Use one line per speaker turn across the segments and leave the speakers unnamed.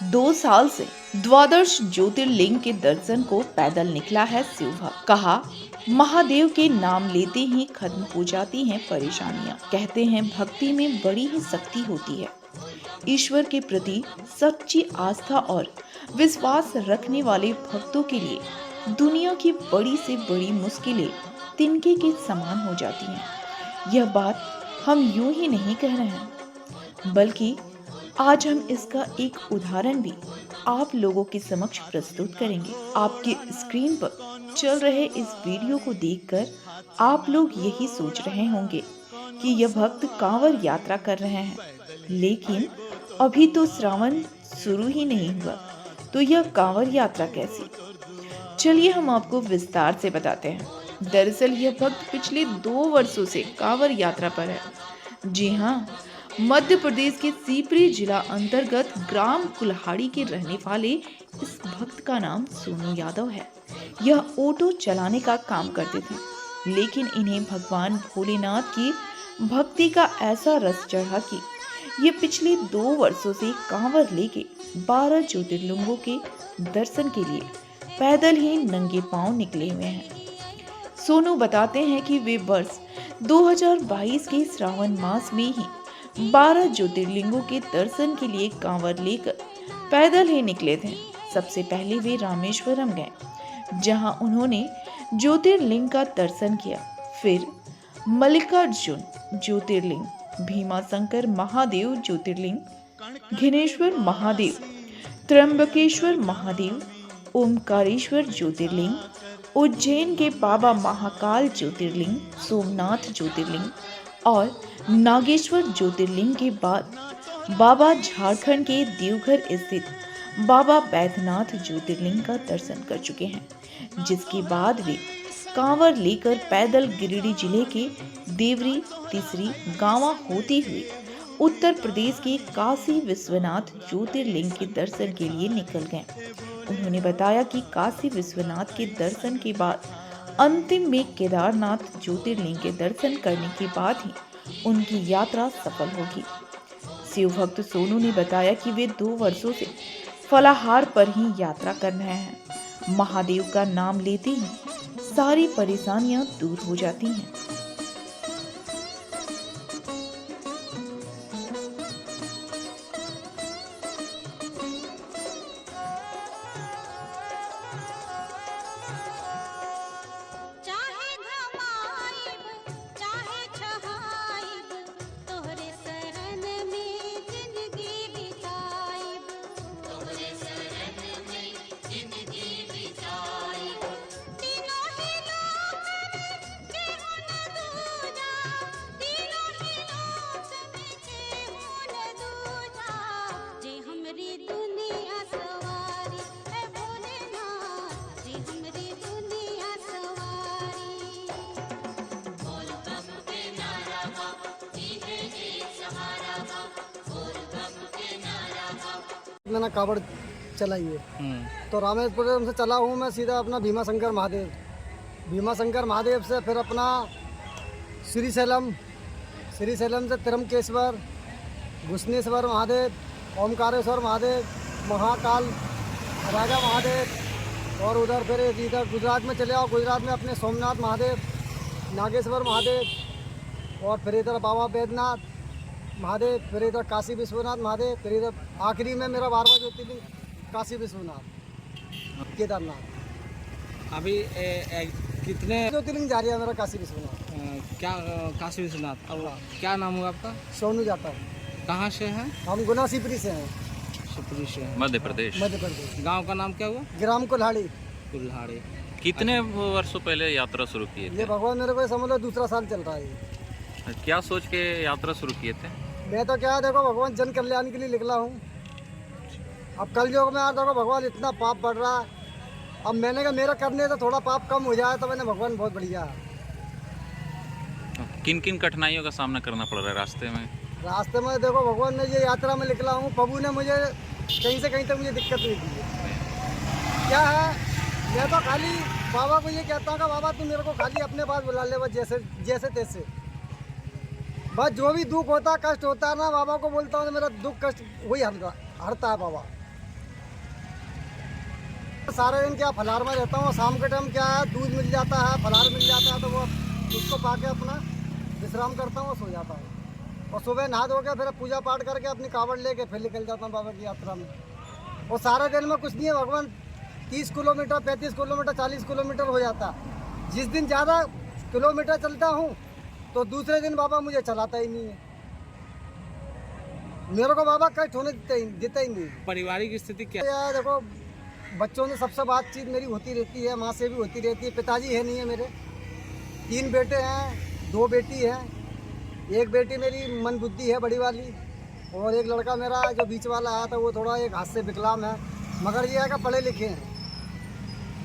2 साल से द्वादश ज्योतिर्लिंग के दर्शन को पैदल निकला है शिवभक्त। कहा, महादेव के नाम लेते ही खत्म हो जाती हैं परेशानियां। कहते हैं भक्ति में बड़ी ही शक्ति होती है। ईश्वर के प्रति सच्ची आस्था और विश्वास रखने वाले भक्तों के लिए दुनिया की बड़ी से बड़ी मुश्किलें तिनके के समान हो जाती हैं। यह बात हम यूं ही नहीं कह रहे हैं, बल्कि आज हम इसका एक उदाहरण भी आप लोगों के समक्ष प्रस्तुत करेंगे। आपके स्क्रीन पर चल रहे इस वीडियो को देखकर आप लोग यही सोच रहे होंगे कि यह भक्त कांवड़ यात्रा कर रहे हैं, लेकिन अभी तो श्रावण शुरू ही नहीं हुआ, तो यह कांवड़ यात्रा कैसी? चलिए हम आपको विस्तार से बताते हैं। दरअसल यह भक्त पिछले 2 वर्षों से कांवड़ यात्रा पर है। जी हाँ, मध्य प्रदेश के सीपरी जिला अंतर्गत ग्राम कुल्हाड़ी के रहने वाले इस भक्त का नाम सोनू यादव है। यह ऑटो चलाने का काम करते थे, लेकिन इन्हें भगवान भोलेनाथ की भक्ति का ऐसा रस चढ़ा कि ये पिछले 2 वर्षों से कांवड़ लेके 12 ज्योतिर्लिंगों के दर्शन के लिए पैदल ही नंगे पांव निकले हुए हैं। सोनू बताते हैं कि वे वर्ष 2022 के श्रावण मास में ही 12 ज्योतिर्लिंगों के दर्शन के लिए कांवड़ लेकर पैदल ही निकले थे। सबसे पहले वे रामेश्वरम गए, जहां उन्होंने ज्योतिर्लिंग का दर्शन किया। फिर मल्लिकार्जुन ज्योतिर्लिंग, भीमाशंकर महादेव ज्योतिर्लिंग, घिनेश्वर महादेव, त्र्यंबकेश्वर महादेव, ओमकारेश्वर ज्योतिर्लिंग, उज्जैन के बाबा महाकाल ज्योतिर्लिंग, सोमनाथ ज्योतिर्लिंग और नागेश्वर ज्योतिर्लिंग के बाद बाबा झारखंड के देवघर स्थित बाबा बैद्यनाथ ज्योतिर्लिंग का दर्शन कर चुके हैं, जिसके बाद वे कांवड़ लेकर पैदल गिरिडीह जिले के देवरी तीसरी गांवा होते हुए उत्तर प्रदेश के काशी विश्वनाथ ज्योतिर्लिंग के दर्शन के लिए निकल गए। उन्होंने बताया कि काशी विश्वनाथ के दर्शन के बाद अंतिम में केदारनाथ ज्योतिर्लिंग के दर्शन करने के बाद ही उनकी यात्रा सफल होगी। शिवभक्त सोनू ने बताया कि वे 2 वर्षों से फलाहार पर ही यात्रा कर रहे हैं। महादेव का नाम लेते ही सारी परेशानियां दूर हो जाती हैं।
मैंने कावड़ चलाई है। तो रामेश्वरम से चला हूँ मैं सीधा अपना भीमाशंकर महादेव से फिर अपना श्रीशैलम से त्र्यंबकेश्वर, घुसनेश्वर महादेव, ओमकारेश्वर महादेव, महाकाल राजा महादेव और उधर फिर इधर गुजरात में चले आओ। गुजरात में अपने सोमनाथ महादेव, नागेश्वर महादेव और फिर इधर बाबा बैद्यनाथ महादेव, फिर इधर काशी विश्वनाथ महादेव, फिर इधर आखिरी में मेरा 12वां ज्योतिर्लिंग काशी विश्वनाथ केदारनाथ।
अभी कितने
ज्योतिर्लिंग जा रहा है मेरा काशी विश्वनाथ।
क्या काशी विश्वनाथ? और क्या नाम हुआ आपका?
सोनू जाता हूँ।
कहाँ से हैं?
हम गुना सीपरी से हैं।
शिवपुरी से हैं।
मध्य प्रदेश।
गांव का नाम क्या हुआ?
ग्राम कुल्हाड़ी।
कितने वर्षों पहले यात्रा शुरू किए थे?
ये भगवान मेरे को समझ लो 2रा साल चल रहा है।
क्या सोच के यात्रा शुरू किए थे?
मैं तो क्या देखो भगवान जन कल्याण के लिए निकला हूँ। अब कलयुग में यार देखो भगवान इतना पाप बढ़ रहा है। अब मैंने कहा मेरा करने तो थोड़ा पाप कम हो जाए, तो मैंने भगवान बहुत बढ़िया।
किन किन कठिनाइयों का सामना करना पड़ रहा है रास्ते में?
रास्ते में देखो भगवान ने ये यात्रा में निकला हूँ, प्रभु ने मुझे कहीं से कहीं तक मुझे दिक्कत नहीं दी है। क्या है, मैं तो खाली बाबा को ये कहता हूँ कि बाबा तू मेरे को खाली अपने पास बुला ले, बस जैसे तैसे। बस जो भी दुख होता कष्ट होता है ना, बाबा को बोलता हूँ तो मेरा दुख कष्ट वही हरता है बाबा। सारे दिन क्या फलाहार में रहता हूँ, शाम के टाइम क्या है दूध मिल जाता है, फलाहार मिल जाता है, तो वो उसको पा के अपना विश्राम करता हूँ और सो जाता हूँ। और सुबह नहा धो के फिर पूजा पाठ करके अपनी कावड़ लेके फिर निकल जाता हूँ बाबा की यात्रा में। और सारे दिन में कुछ नहीं है, भगवान 30 किलोमीटर 35 किलोमीटर 40 किलोमीटर हो जाता है। जिस दिन ज़्यादा किलोमीटर चलता हूँ तो दूसरे दिन बाबा मुझे चलाता ही नहीं है। मेरे को बाबा कहीं ठोने देता ही नहीं।
पारिवारिक स्थिति क्या
यार देखो, बच्चों से सबसे बातचीत मेरी होती रहती है, माँ से भी होती रहती है। पिताजी है नहीं है मेरे, 3 बेटे हैं, 2 बेटी हैं। एक बेटी मेरी मन बुद्धि है बड़ी वाली, और एक लड़का मेरा जो बीच वाला आया था वो थोड़ा एक हाथ से विकलांग है, मगर ये है कि पढ़े लिखे हैं,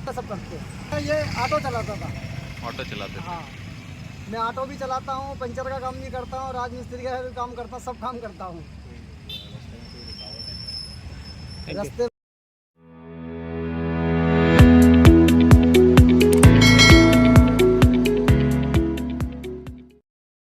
सब करते हैं। ये ऑटो चलाता था।
ऑटो चलाते थे।
हाँ, मैं ऑटो भी चलाता हूँ, पंचर का काम भी करता हूँ, राजमिस्त्री का भी काम करता हूँ, सब काम करता हूँ।
Thank you.
रास्ते